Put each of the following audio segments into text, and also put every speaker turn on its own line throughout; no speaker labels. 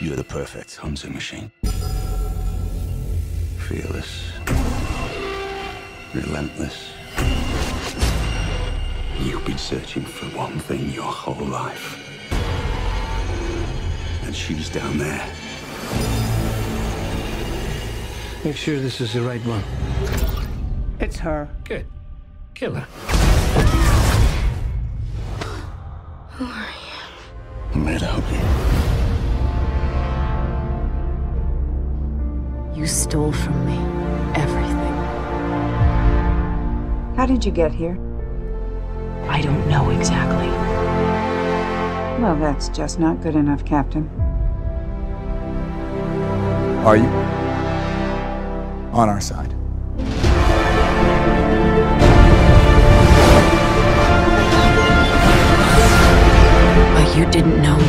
You're the perfect hunting machine. Fearless. Relentless. You've been searching for one thing your whole life. And she's down there.
Make sure this is the right one.
It's her.
Good. Kill her.
Who are you?
I'm here to help you.
You stole from me everything.
How did you get here?
I don't know exactly.
Well, that's just not good enough, Captain.
Are you? On our side.
But you didn't know me.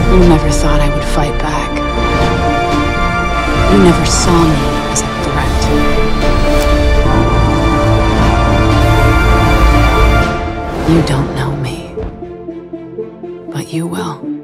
You never thought I would fight back. You never saw me as a threat. You don't know me, but you will.